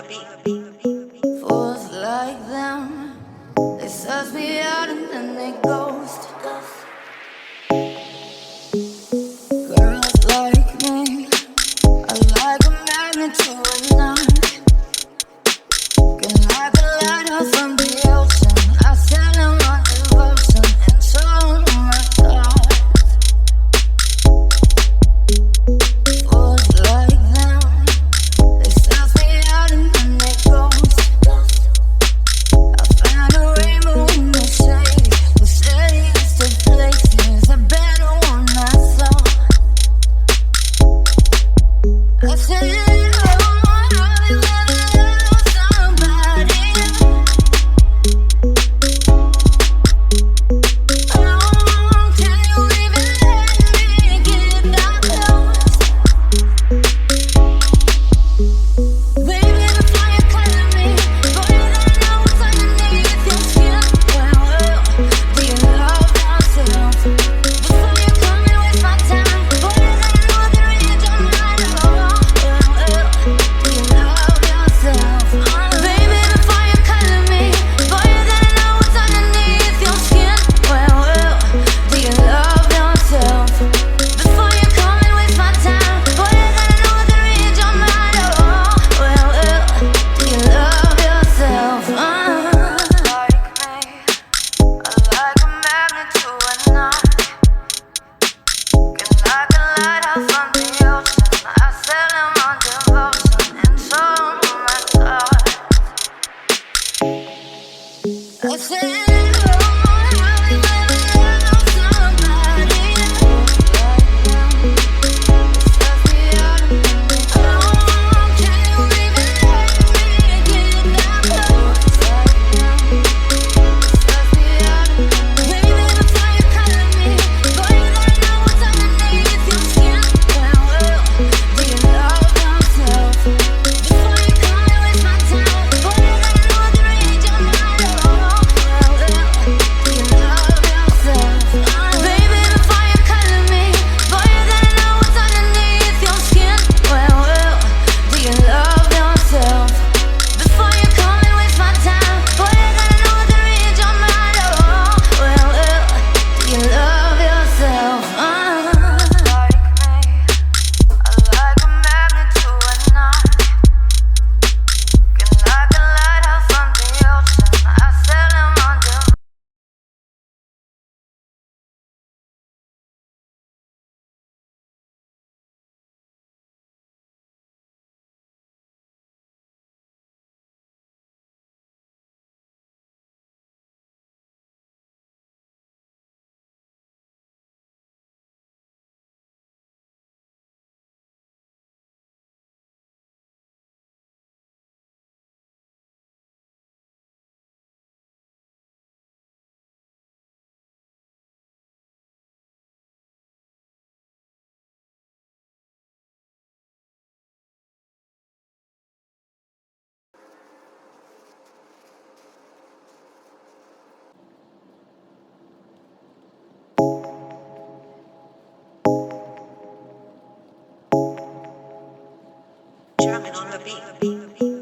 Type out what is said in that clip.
Fools like them, they search me out and then they ghost. Girls like me are like a magnet to a knife. Can like a lighthouse from the ocean. I sell them on devotion and show them my thoughts. Fools like them, they search me out and then they ghost. I found a rainbow in the shade, the steadiest of places, a better one I saw. I said, Drumming on the beat.